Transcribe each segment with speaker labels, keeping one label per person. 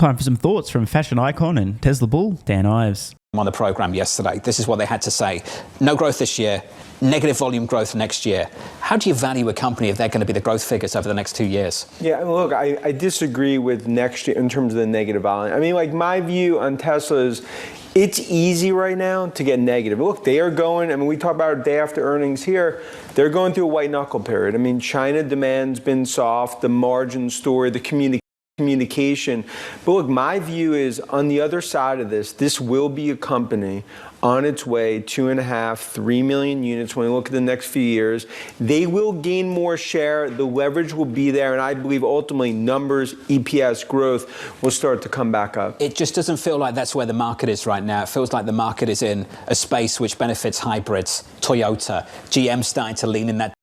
Speaker 1: Time for some thoughts from fashion icon and Tesla bull, Dan Ives.
Speaker 2: On the program yesterday, this is what they had to say. No growth this year, negative volume growth next year. How do you value a company if they're going to be the growth figures over the next 2 years?
Speaker 3: Yeah, look, I disagree with next year in terms of the negative volume. I mean, like, my view on Tesla is it's easy right now to get negative. Look, they are going, I mean, we talk about it day after earnings here, they're going through a white knuckle period. I mean, China demand's been soft, the margin story, the communication. But look, my view is on the other side of this will be a company on its way 2.5, 3 million units when we look at the next few years. They will gain more share, the leverage will be there, and I believe ultimately numbers, EPS growth will start to come back up.
Speaker 2: It just doesn't feel like that's where the market is right now. It feels like the market is in a space which benefits hybrids, Toyota, GM starting to lean in that.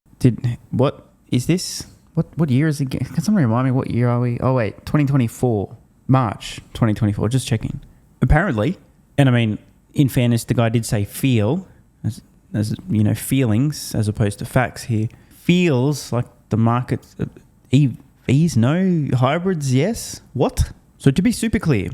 Speaker 1: What is this? What year is it? Can someone remind me what year are we? Oh wait, 2024, March 2024. Just checking. Apparently, and I mean, in fairness, the guy did say feel, as you know, feelings as opposed to facts here. Feels like the market, EVs no, hybrids yes. What? So to be super clear,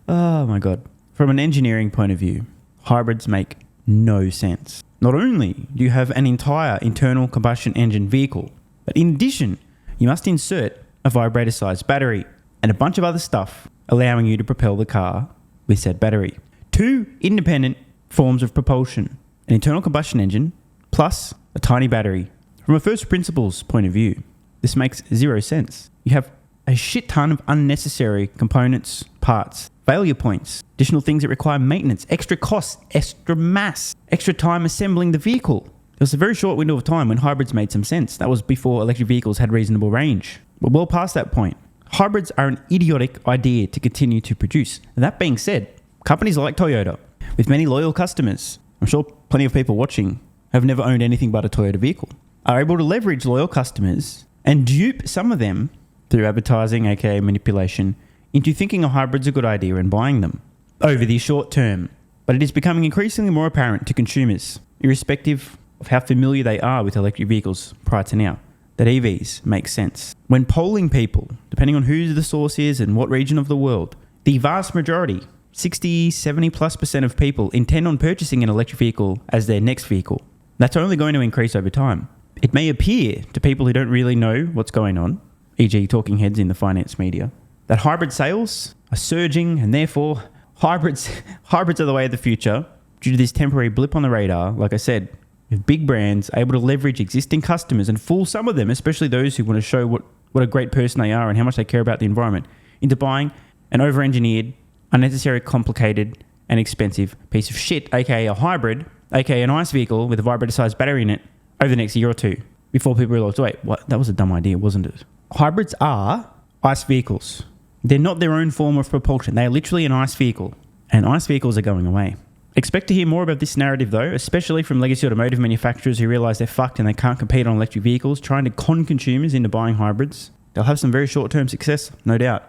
Speaker 1: oh my god, from an engineering point of view, hybrids make no sense. Not only do you have an entire internal combustion engine vehicle, but in addition, you must insert a vibrator-sized battery and a bunch of other stuff allowing you to propel the car with said battery. 2 independent forms of propulsion, an internal combustion engine plus a tiny battery. From a first principles point of view, this makes 0 sense. You have a shit ton of unnecessary components, parts, failure points, additional things that require maintenance, extra costs, extra mass, extra time assembling the vehicle. There was a very short window of time when hybrids made some sense. That was before electric vehicles had reasonable range. We're well past that point. Hybrids are an idiotic idea to continue to produce. And that being said, companies like Toyota, with many loyal customers, I'm sure plenty of people watching have never owned anything but a Toyota vehicle, are able to leverage loyal customers and dupe some of them through advertising, aka manipulation, into thinking a hybrid's a good idea and buying them over the short term. But it is becoming increasingly more apparent to consumers, irrespective of how familiar they are with electric vehicles prior to now, that EVs make sense. When polling people, depending on who the source is and what region of the world, the vast majority, 60, 70+% of people intend on purchasing an electric vehicle as their next vehicle. That's only going to increase over time. It may appear to people who don't really know what's going on, e.g. talking heads in the finance media, that hybrid sales are surging and therefore hybrids are the way of the future due to this temporary blip on the radar, like I said, with big brands able to leverage existing customers and fool some of them, especially those who want to show what a great person they are and how much they care about the environment, into buying an over-engineered, unnecessary, complicated, and expensive piece of shit, aka a hybrid, aka an ICE vehicle with a vibrator-sized battery in it, over the next year or two, before people realise, wait, what? That was a dumb idea, wasn't it? Hybrids are ICE vehicles. They're not their own form of propulsion. They are literally an ICE vehicle, and ICE vehicles are going away. Expect to hear more about this narrative though, especially from legacy automotive manufacturers who realise they're fucked and they can't compete on electric vehicles, trying to con consumers into buying hybrids. They'll have some very short-term success, no doubt.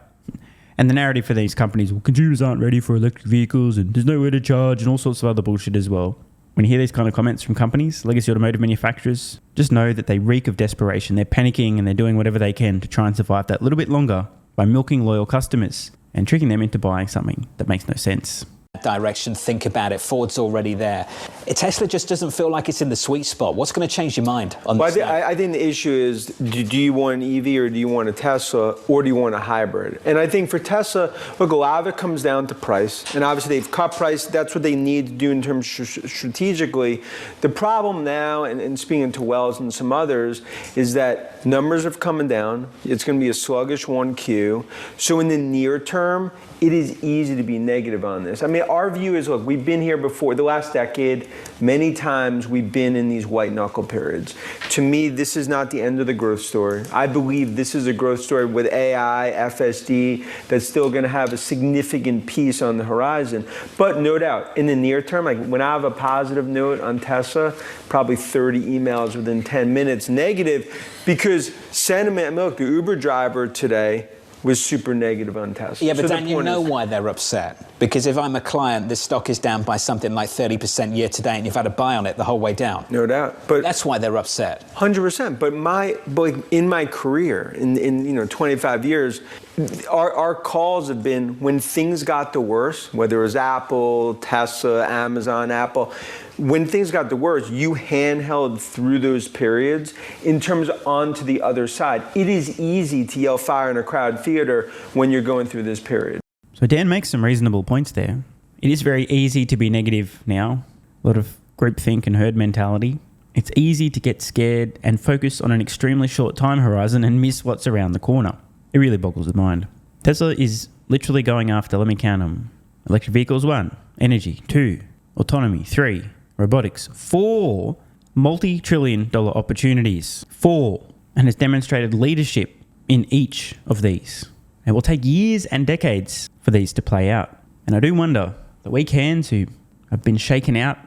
Speaker 1: And the narrative for these companies, well, consumers aren't ready for electric vehicles and there's nowhere to charge and all sorts of other bullshit as well. When you hear these kind of comments from companies, legacy automotive manufacturers, just know that they reek of desperation. They're panicking and they're doing whatever they can to try and survive that little bit longer by milking loyal customers and tricking them into buying something that makes no sense.
Speaker 2: Direction, think about it. Ford's already there. Tesla just doesn't feel like it's in the sweet spot. What's going to change your mind on this?
Speaker 3: I think the issue is, do you want an EV or do you want a Tesla or do you want a hybrid? And I think for Tesla, look, a lot of it comes down to price. And obviously they've cut price. That's what they need to do in terms strategically. The problem now, and speaking to Wells and some others, is that numbers are coming down. It's going to be a sluggish 1Q. So in the near term, it is easy to be negative on this. I mean, our view is, look, we've been here before. The last decade, many times we've been in these white knuckle periods. To me, this is not the end of the growth story. I believe this is a growth story with AI, FSD, that's still going to have a significant piece on the horizon. But no doubt, in the near term, like when I have a positive note on Tesla, probably 30 emails within 10 minutes negative, because sentiment, look, the Uber driver today was super negative on Tesla.
Speaker 2: Yeah, but
Speaker 3: So the
Speaker 2: Dan, you
Speaker 3: point
Speaker 2: know
Speaker 3: is-
Speaker 2: why they're upset. Because if I'm a client, this stock is down by something like 30% year to date, and you've had a buy on it the whole way down.
Speaker 3: No doubt. But
Speaker 2: That's why they're upset.
Speaker 3: 100%. But in my career, in 25 years, our calls have been when things got the worst, whether it was Apple, Tesla, Amazon, Apple. When things got the worst, you handheld through those periods in terms of onto the other side. It is easy to yell fire in a crowded theater when you're going through this period.
Speaker 1: So Dan makes some reasonable points there. It is very easy to be negative now. A lot of groupthink and herd mentality. It's easy to get scared and focus on an extremely short time horizon and miss what's around the corner. It really boggles the mind. Tesla is literally going after, let me count them, electric vehicles 1, energy 2, autonomy 3, robotics 4, multi-trillion-dollar opportunities 4, and has demonstrated leadership in each of these. It will take years and decades for these to play out. And I do wonder, the weak hands who have been shaken out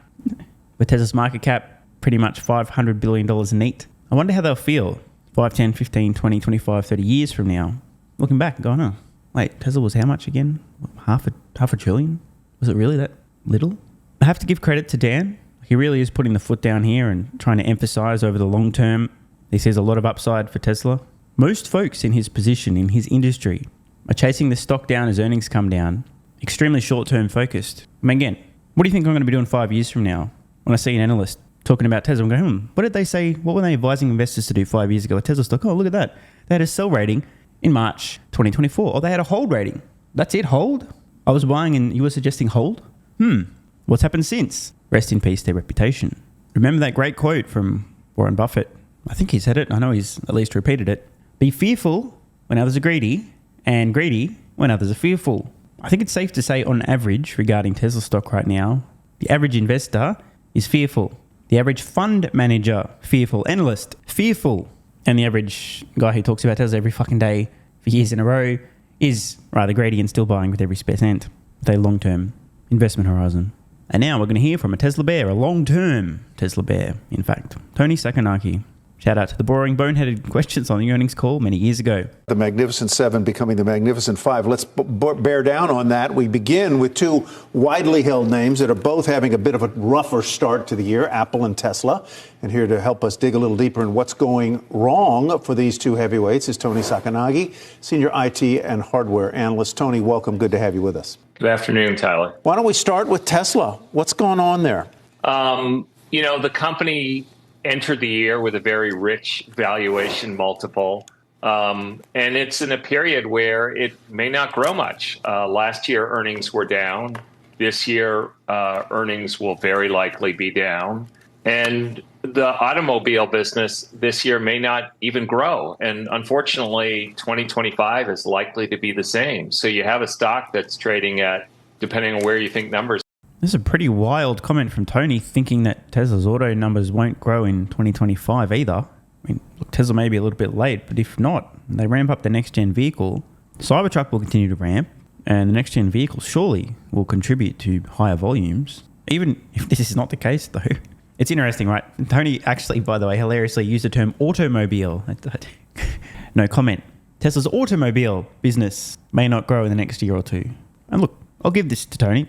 Speaker 1: with Tesla's market cap pretty much $500 billion neat, I wonder how they'll feel 5, 10, 15, 20, 25, 30 years from now, looking back and going, oh, wait, Tesla was how much again? Half a trillion? Was it really that little? I have to give credit to Dan. He really is putting the foot down here and trying to emphasize over the long term. He sees a lot of upside for Tesla. Most folks in his position, in his industry, are chasing the stock down as earnings come down, extremely short-term focused. I mean, again, what do you think I'm going to be doing 5 years from now when I see an analyst talking about Tesla? I'm going, what did they say? What were they advising investors to do 5 years ago at Tesla stock? Oh, look at that. They had a sell rating in March 2024. Or they had a hold rating. That's it, hold? I was buying and you were suggesting hold? What's happened since? Rest in peace, their reputation. Remember that great quote from Warren Buffett? I think he said it. I know he's at least repeated it. Be fearful when others are greedy, and greedy when others are fearful. I think it's safe to say, on average, regarding Tesla stock right now, the average investor is fearful. The average fund manager, fearful. Analyst, fearful. And the average guy who talks about Tesla every fucking day for years in a row is rather greedy and still buying with every spare cent with a long-term investment horizon. And now we're going to hear from a Tesla bear, a long-term Tesla bear, in fact. Tony Sacconaghi. Shout out to the boring, boneheaded questions on the earnings call many years ago.
Speaker 4: The Magnificent Seven becoming the Magnificent Five. Let's bear down on that. We begin with two widely held names that are both having a bit of a rougher start to the year, Apple and Tesla. And here to help us dig a little deeper in what's going wrong for these two heavyweights is Tony Sacconaghi, Senior IT and Hardware Analyst. Tony, welcome. Good to have you with us.
Speaker 5: Good afternoon, Tyler.
Speaker 4: Why don't we start with Tesla? What's going on there?
Speaker 5: The company entered the year with a very rich valuation multiple, and it's in a period where it may not grow much. Last year, earnings were down. This year, earnings will very likely be down. And the automobile business this year may not even grow. And unfortunately, 2025 is likely to be the same. So you have a stock that's trading at, depending on where you think numbers.
Speaker 1: This is a pretty wild comment from Tony, thinking that Tesla's auto numbers won't grow in 2025 either. I mean, look, Tesla may be a little bit late, but if not, they ramp up the next-gen vehicle, Cybertruck will continue to ramp, and the next-gen vehicle surely will contribute to higher volumes. Even if this is not the case, though, it's interesting, right? Tony actually, by the way, hilariously used the term automobile. No comment. Tesla's automobile business may not grow in the next year or two. And look, I'll give this to Tony.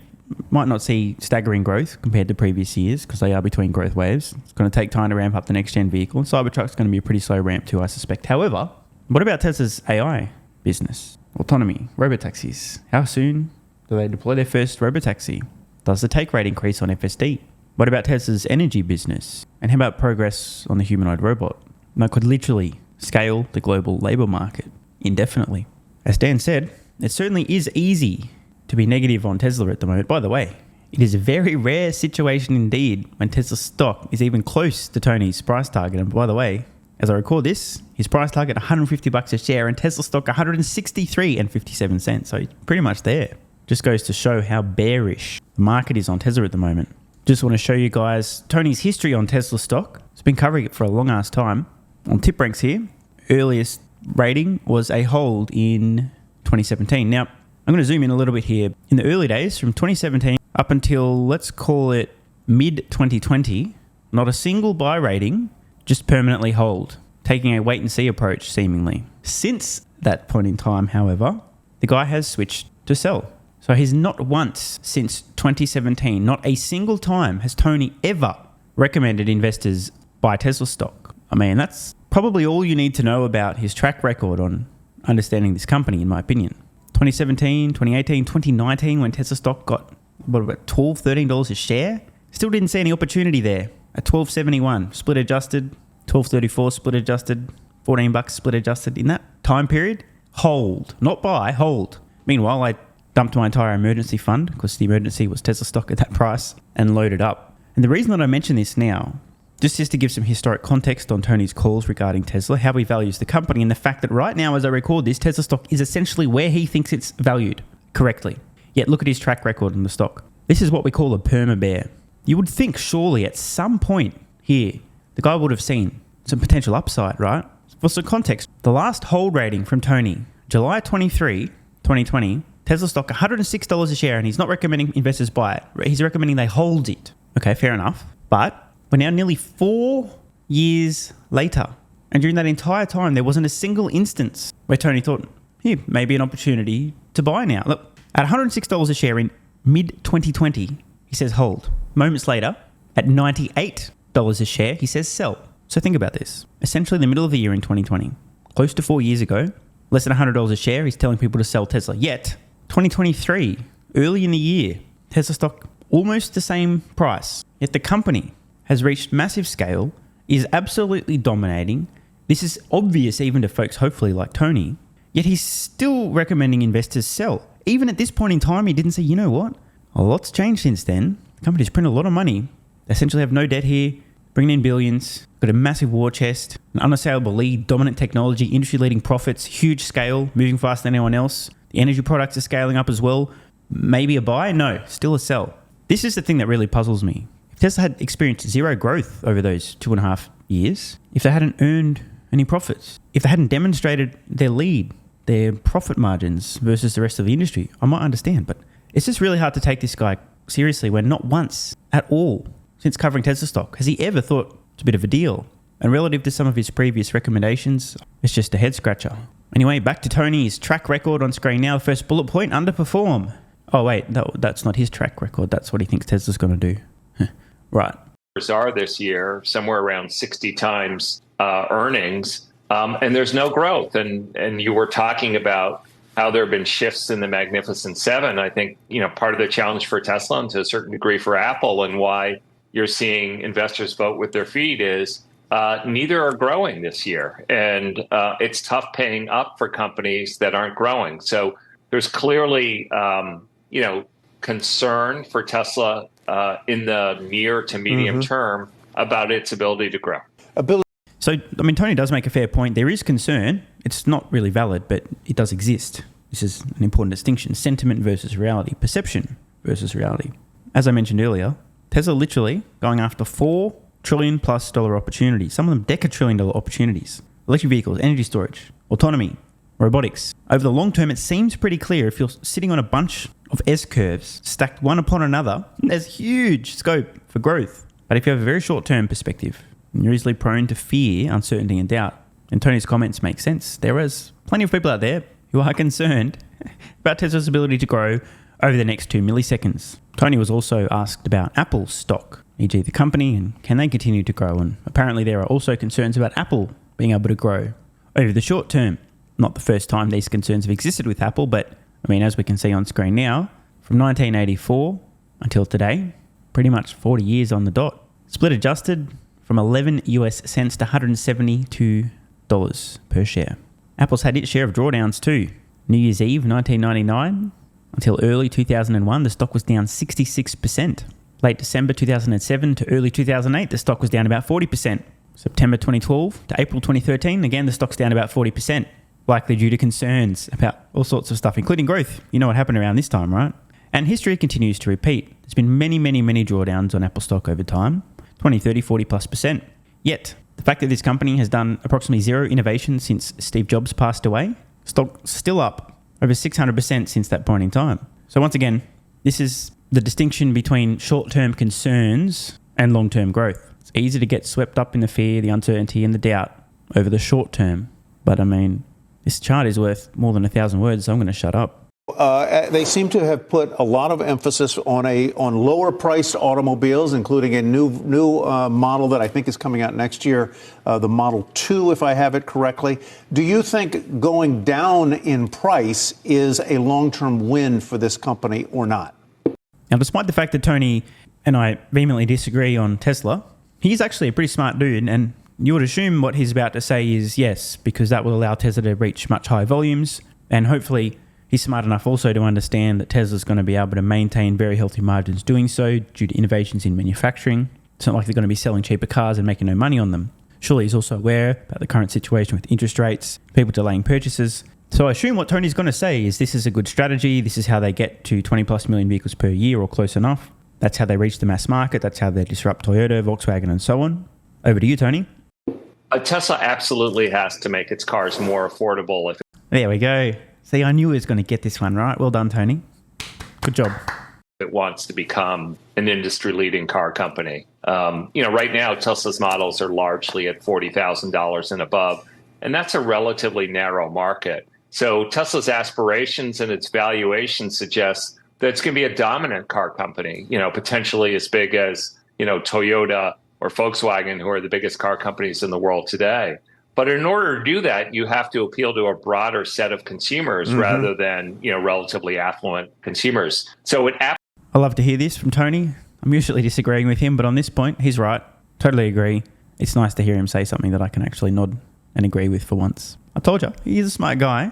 Speaker 1: Might not see staggering growth compared to previous years because they are between growth waves. It's going to take time to ramp up the next-gen vehicle. And Cybertruck's going to be a pretty slow ramp too, I suspect. However, what about Tesla's AI business? Autonomy, robotaxis. How soon do they deploy their first robotaxi? Does the take rate increase on FSD? What about Tesla's energy business? And how about progress on the humanoid robot? That could literally scale the global labor market indefinitely. As Dan said, it certainly is easy to be negative on Tesla at the moment. By the way, it is a very rare situation indeed when Tesla stock is even close to Tony's price target. And by the way, as I record this, his price target $150 a share and Tesla stock $163.57. So he's pretty much there. Just goes to show how bearish the market is on Tesla at the moment. Just want to show you guys Tony's history on Tesla stock. He's been covering it for a long ass time. On tip ranks here, earliest rating was a hold in 2017. Now, I'm going to zoom in a little bit here. In the early days, from 2017 up until, let's call it mid-2020, not a single buy rating, just permanently hold, taking a wait-and-see approach, seemingly. Since that point in time, however, the guy has switched to sell. So he's not once since 2017, not a single time has Tony ever recommended investors buy Tesla stock. I mean, that's probably all you need to know about his track record on understanding this company, in my opinion. 2017, 2018, 2019, when Tesla stock got, about $12, $13 a share, still didn't see any opportunity there. At $12.71, split adjusted, $12.34, split adjusted, $14 split adjusted. In that time period, hold, not buy, hold. Meanwhile, I dumped my entire emergency fund, because the emergency was Tesla stock at that price, and loaded up. And the reason that I mention this now, just is to give some historic context on Tony's calls regarding Tesla, how he values the company, and the fact that right now, as I record this, Tesla stock is essentially where he thinks it's valued correctly. Yet look at his track record in the stock. This is what we call a perma-bear. You would think surely at some point here, the guy would have seen some potential upside, right? For some context, the last hold rating from Tony, July 23, 2020, Tesla stock $106 a share, and he's not recommending investors buy it. He's recommending they hold it. Okay, fair enough. But we're now nearly 4 years later. And during that entire time, there wasn't a single instance where Tony thought, here, maybe an opportunity to buy now. Look, at $106 a share in mid-2020, he says hold. Moments later, at $98 a share, he says sell. So think about this. Essentially, in the middle of the year in 2020, close to 4 years ago, less than $100 a share, he's telling people to sell Tesla. Yet, 2023, early in the year, Tesla stock almost the same price. Yet the company has reached massive scale, is absolutely dominating. This is obvious even to folks hopefully like Tony. Yet he's still recommending investors sell. Even at this point in time, he didn't say, you know what? A lot's changed since then. The company's printed a lot of money. They essentially have no debt here, bringing in billions, got a massive war chest, an unassailable lead, dominant technology, industry-leading profits, huge scale, moving faster than anyone else. The energy products are scaling up as well. Maybe a buy? No, still a sell. This is the thing that really puzzles me. If Tesla had experienced zero growth over those 2.5 years, if they hadn't earned any profits, if they hadn't demonstrated their lead, their profit margins versus the rest of the industry, I might understand. But it's just really hard to take this guy seriously when not once at all since covering Tesla stock has he ever thought it's a bit of a deal. And relative to some of his previous recommendations, it's just a head scratcher. Anyway, back to Tony's track record on screen now. The first bullet point, underperform. Oh wait, no, that's not his track record. That's what he thinks Tesla's going to do. Right.
Speaker 5: Are this year somewhere around 60 times earnings, and there's no growth. And you were talking about how there have been shifts in the Magnificent Seven. I think part of the challenge for Tesla and to a certain degree for Apple, and why you're seeing investors vote with their feet is neither are growing this year, and it's tough paying up for companies that aren't growing. So there's clearly concern for Tesla in the near to medium term about its ability to grow.
Speaker 1: So, I mean, Tony does make a fair point. There is concern. It's not really valid, but it does exist. This is an important distinction. Sentiment versus reality. Perception versus reality. As I mentioned earlier, Tesla literally going after $4 trillion plus opportunities. Some of them decatrillion dollar opportunities. Electric vehicles, energy storage, autonomy, robotics. Over the long term, it seems pretty clear if you're sitting on a bunch of S-curves stacked one upon another, there's huge scope for growth. But if you have a very short-term perspective, you're easily prone to fear, uncertainty, and doubt. And Tony's comments make sense. There is plenty of people out there who are concerned about Tesla's ability to grow over the next 2 milliseconds. Tony was also asked about Apple's stock, e.g. the company, and can they continue to grow? And apparently there are also concerns about Apple being able to grow over the short term. Not the first time these concerns have existed with Apple, but I mean, as we can see on screen now, from 1984 until today, pretty much 40 years on the dot. Split adjusted from 11 US cents to $172 per share. Apple's had its share of drawdowns too. New Year's Eve 1999 until early 2001, the stock was down 66%. Late December 2007 to early 2008, the stock was down about 40%. September 2012 to April 2013, again, the stock's down about 40%. Likely due to concerns about all sorts of stuff, including growth. You know what happened around this time, right? And history continues to repeat. There's been many drawdowns on Apple stock over time, 20, 30, 40+%. Yet, the fact that this company has done approximately zero innovation since Steve Jobs passed away, stock's still up over 600% since that point in time. So once again, this is the distinction between short-term concerns and long-term growth. It's easy to get swept up in the fear, the uncertainty, and the doubt over the short term. But I mean, This chart is worth more than 1,000 words, so I'm going to shut up.
Speaker 4: They seem to have put a lot of emphasis on lower priced automobiles, including a new model that I think is coming out next year, the Model 2, if I have it correctly. Do you think going down in price is a long-term win for this company or not?
Speaker 1: Now, despite the fact that Tony and I vehemently disagree on Tesla, he's actually a pretty smart dude, and you would assume what he's about to say is yes, because that will allow Tesla to reach much higher volumes, and hopefully he's smart enough also to understand that Tesla's going to be able to maintain very healthy margins doing so due to innovations in manufacturing. It's not like they're going to be selling cheaper cars and making no money on them. Surely he's also aware about the current situation with interest rates, people delaying purchases. So I assume what Tony's going to say is this is a good strategy. This is how they get to 20 plus million vehicles per year or close enough. That's how they reach the mass market. That's how they disrupt Toyota, Volkswagen, and so on. Over to you, Tony.
Speaker 5: Tesla absolutely has to make its cars more affordable.
Speaker 1: There we go. See, I knew he was going to get this one right. Well done, Tony. Good job.
Speaker 5: It wants to become an industry-leading car company. Right now, Tesla's models are largely at $40,000 and above, and that's a relatively narrow market. So Tesla's aspirations and its valuation suggests that it's going to be a dominant car company, potentially as big as, Toyota or Volkswagen, who are the biggest car companies in the world today. But in order to do that, you have to appeal to a broader set of consumers rather than, relatively affluent consumers. So I
Speaker 1: love to hear this from Tony. I'm usually disagreeing with him, but on this point, he's right. Totally agree. It's nice to hear him say something that I can actually nod and agree with for once. I told you, he's a smart guy.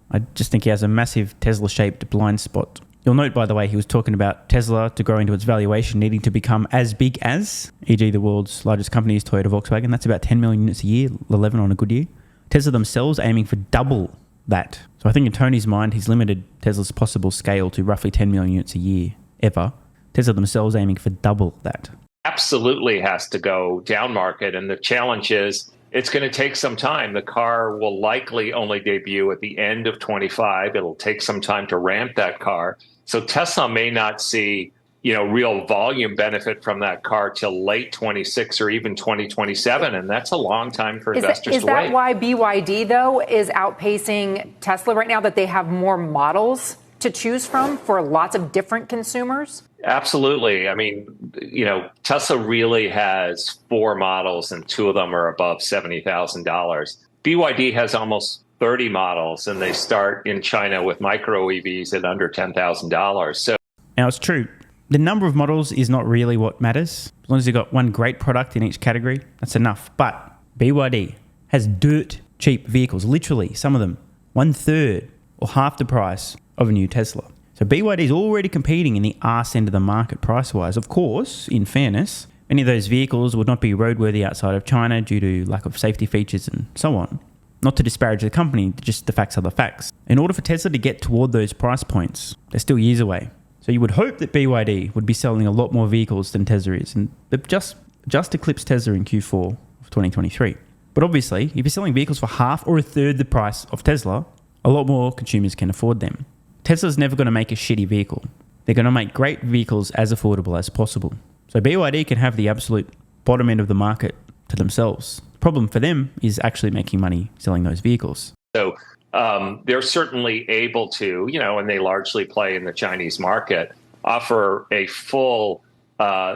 Speaker 1: I just think he has a massive Tesla-shaped blind spot. You'll note, by the way, he was talking about Tesla to grow into its valuation needing to become as big as, e.g. the world's largest companies, Toyota, Volkswagen. That's about 10 million units a year, 11 on a good year. Tesla themselves aiming for double that. So I think in Tony's mind, he's limited Tesla's possible scale to roughly 10 million units a year, ever. Tesla themselves aiming for double that.
Speaker 5: Absolutely has to go down market. And the challenge is it's going to take some time. The car will likely only debut at the end of 25. It'll take some time to ramp that car. So Tesla may not see, real volume benefit from that car till late 26 or even 2027. And that's a long time for investors to wait.
Speaker 6: Is that why BYD, though, is outpacing Tesla right now, that they have more models to choose from for lots of different consumers?
Speaker 5: Absolutely. I mean, Tesla really has 4 models and 2 of them are above $70,000. BYD has almost 30 models, and they start in China with micro EVs at under $10,000. So
Speaker 1: now, it's true. The number of models is not really what matters. As long as you've got one great product in each category, that's enough. But BYD has dirt cheap vehicles, literally, some of them, 1/3 or half the price of a new Tesla. So BYD is already competing in the arse end of the market price-wise. Of course, in fairness, many of those vehicles would not be roadworthy outside of China due to lack of safety features and so on. Not to disparage the company, just the facts are the facts. In order for Tesla to get toward those price points, they're still years away. So you would hope that BYD would be selling a lot more vehicles than Tesla is, and just eclipse Tesla in Q4 of 2023. But obviously, if you're selling vehicles for half or 1/3 the price of Tesla, a lot more consumers can afford them. Tesla's never going to make a shitty vehicle. They're going to make great vehicles as affordable as possible. So BYD can have the absolute bottom end of the market to themselves. The problem for them is actually making money selling those vehicles.
Speaker 5: So they're certainly able to, and they largely play in the Chinese market, offer a full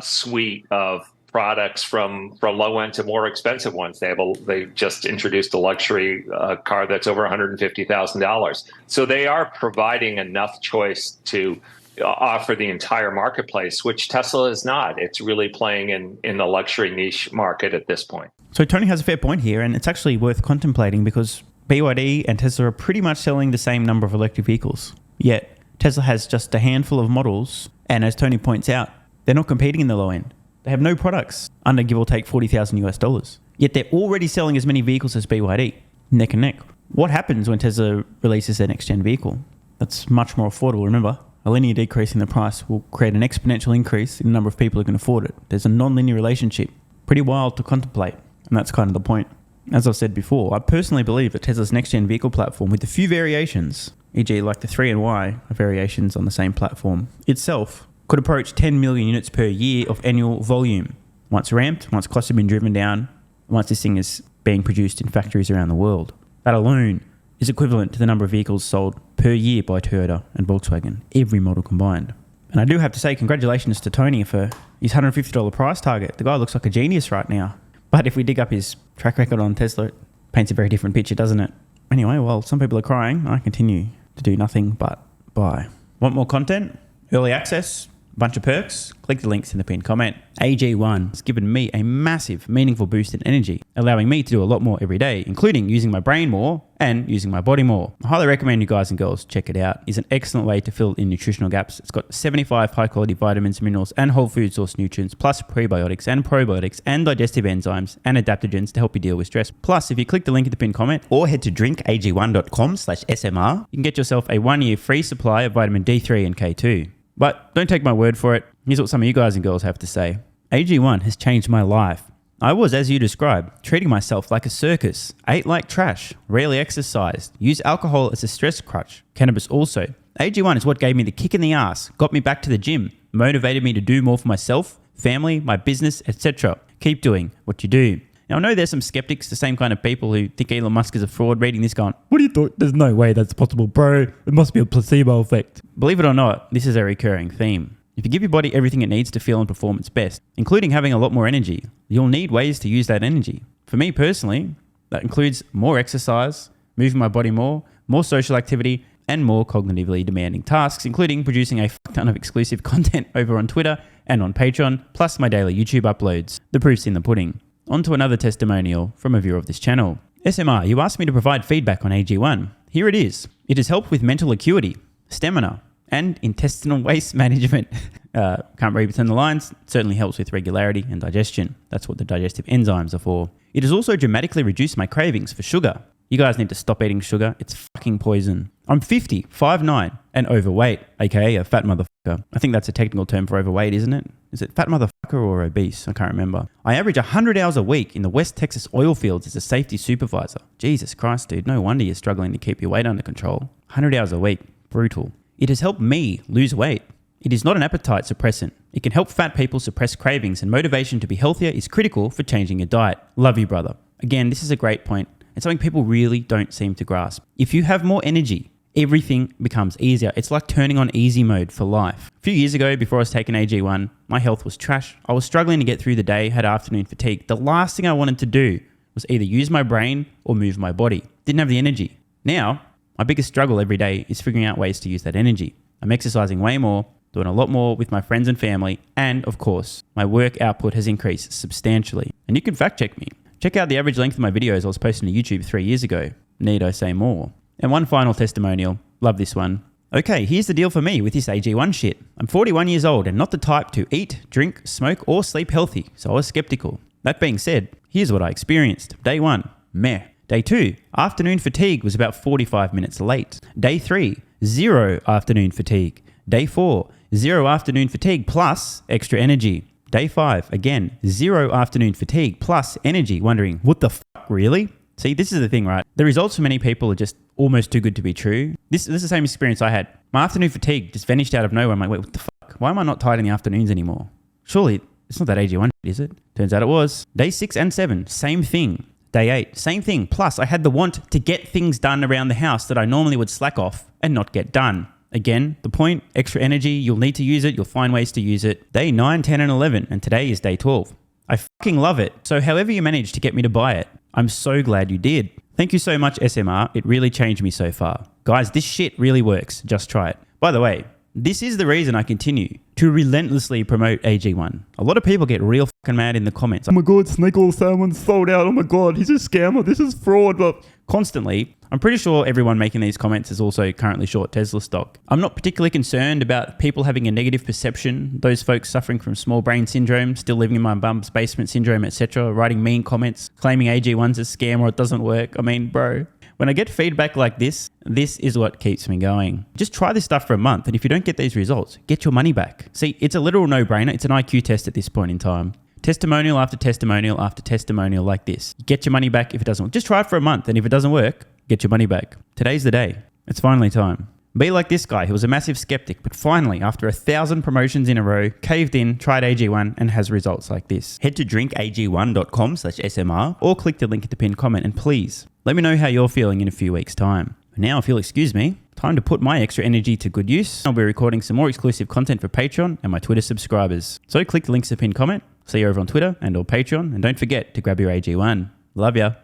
Speaker 5: suite of products from low end to more expensive ones. They just introduced a luxury car that's over $150,000. So they are providing enough choice to offer the entire marketplace, which Tesla is not. It's really playing in the luxury niche market at this point.
Speaker 1: So Tony has a fair point here, and it's actually worth contemplating because BYD and Tesla are pretty much selling the same number of electric vehicles. Yet Tesla has just a handful of models, and as Tony points out, they're not competing in the low end. They have no products under give or take $40,000. Yet they're already selling as many vehicles as BYD, neck and neck. What happens when Tesla releases their next-gen vehicle? That's much more affordable. Remember, a linear decrease in the price will create an exponential increase in the number of people who can afford it. There's a non-linear relationship. Pretty wild to contemplate, and that's kind of the point. As I've said before, I personally believe that Tesla's next-gen vehicle platform, with a few variations, e.g. like the 3 and Y are variations on the same platform itself, could approach 10 million units per year of annual volume. Once ramped, once costs have been driven down, once this thing is being produced in factories around the world. That alone is equivalent to the number of vehicles sold per year by Toyota and Volkswagen, every model combined. And I do have to say congratulations to Tony for his $150 price target. The guy looks like a genius right now. But if we dig up his track record on Tesla, it paints a very different picture, doesn't it? Anyway, while some people are crying, I continue to do nothing but buy. Want more content? Early access? Bunch of perks? Click the links in the pinned comment. AG1 has given me a massive, meaningful boost in energy, allowing me to do a lot more every day, including using my brain more and using my body more. I highly recommend you guys and girls check it out. It's an excellent way to fill in nutritional gaps. It's got 75 high-quality vitamins, minerals, and whole food source nutrients, plus prebiotics and probiotics and digestive enzymes and adaptogens to help you deal with stress. Plus, if you click the link in the pinned comment or head to drinkag1.com/SMR, you can get yourself a 1-year free supply of vitamin D3 and K2. But don't take my word for it. Here's what some of you guys and girls have to say. AG1 has changed my life. I was, as you described, treating myself like a circus, ate like trash, rarely exercised, used alcohol as a stress crutch, cannabis also. AG1 is what gave me the kick in the ass, got me back to the gym, motivated me to do more for myself, family, my business, etc. Keep doing what you do. Now, I know there's some skeptics, the same kind of people who think Elon Musk is a fraud, reading this going, what do you thought? There's no way that's possible, bro. It must be a placebo effect. Believe it or not, this is a recurring theme. If you give your body everything it needs to feel and perform its best, including having a lot more energy, you'll need ways to use that energy. For me personally, that includes more exercise, moving my body more social activity, and more cognitively demanding tasks, including producing a ton of exclusive content over on Twitter and on Patreon, plus my daily YouTube uploads. The proof's in the pudding. On to another testimonial from a viewer of this channel. SMR, you asked me to provide feedback on AG1. Here it is. It has helped with mental acuity, stamina, and intestinal waste management. Can't read between the lines. It certainly helps with regularity and digestion. That's what the digestive enzymes are for. It has also dramatically reduced my cravings for sugar. You guys need to stop eating sugar. It's fucking poison. I'm 50, 5'9", and overweight, aka a fat motherfucker. I think that's a technical term for overweight, isn't it? Is it fat motherfucker or obese? I can't remember. I average 100 hours a week in the West Texas oil fields as a safety supervisor. Jesus Christ, dude. No wonder you're struggling to keep your weight under control. 100 hours a week. Brutal. It has helped me lose weight. It is not an appetite suppressant. It can help fat people suppress cravings, and motivation to be healthier is critical for changing your diet. Love you, brother. Again, this is a great point. It's something people really don't seem to grasp. If you have more energy, everything becomes easier. It's like turning on easy mode for life. A few years ago, before I was taking AG1, my health was trash. I was struggling to get through the day, had afternoon fatigue. The last thing I wanted to do was either use my brain or move my body. Didn't have the energy. Now, my biggest struggle every day is figuring out ways to use that energy. I'm exercising way more, doing a lot more with my friends and family, and of course, my work output has increased substantially. And you can fact check me. Check out the average length of my videos I was posting to YouTube 3 years ago. Need I say more? And one final testimonial. Love this one. Okay, here's the deal for me with this AG1 shit. I'm 41 years old and not the type to eat, drink, smoke, or sleep healthy, so I was skeptical. That being said, here's what I experienced. Day 1, meh. Day 2, afternoon fatigue was about 45 minutes late. Day 3, 0 afternoon fatigue. Day 4, 0 afternoon fatigue plus extra energy. Day 5, again, 0 afternoon fatigue plus energy, wondering, what the fuck, really? See, this is the thing, right? The results for many people are just almost too good to be true. This is the same experience I had. My afternoon fatigue just vanished out of nowhere. I'm like, wait, what the fuck? Why am I not tired in the afternoons anymore? Surely, it's not that AG1, is it? Turns out it was. Day 6 and 7, same thing. Day 8, same thing. Plus, I had the want to get things done around the house that I normally would slack off and not get done. Again, the point, extra energy, you'll need to use it, you'll find ways to use it. Day 9, 10, and 11, and today is day 12. I fucking love it. So however you managed to get me to buy it, I'm so glad you did. Thank you so much, SMR. It really changed me so far. Guys, this shit really works. Just try it. By the way, this is the reason I continue to relentlessly promote AG1. A lot of people get real fucking mad in the comments. Oh my God, Snake Oil Salmon's sold out. Oh my God, he's a scammer. This is fraud. But constantly, I'm pretty sure everyone making these comments is also currently short Tesla stock. I'm not particularly concerned about people having a negative perception, those folks suffering from small brain syndrome, still living in my bum's basement syndrome, etc., writing mean comments, claiming AG1's a scam or it doesn't work. I mean, bro, when I get feedback like this is what keeps me going. Just try this stuff for a month, and if you don't get these results, get your money back. See, it's a literal no-brainer. It's an IQ test at this point in time. Testimonial after testimonial after testimonial like this. Get your money back if it doesn't work. Just try it for a month, and if it doesn't work, get your money back. Today's the day. It's finally time. Be like this guy who was a massive skeptic, but finally, after 1,000 promotions in a row, caved in, tried AG1, and has results like this. Head to drinkag1.com/SMR or click the link at the pinned comment, and please, let me know how you're feeling in a few weeks' time. Now, if you'll excuse me, time to put my extra energy to good use. I'll be recording some more exclusive content for Patreon and my Twitter subscribers. So click the links at the pinned comment, see you over on Twitter and or Patreon, and don't forget to grab your AG1. Love ya.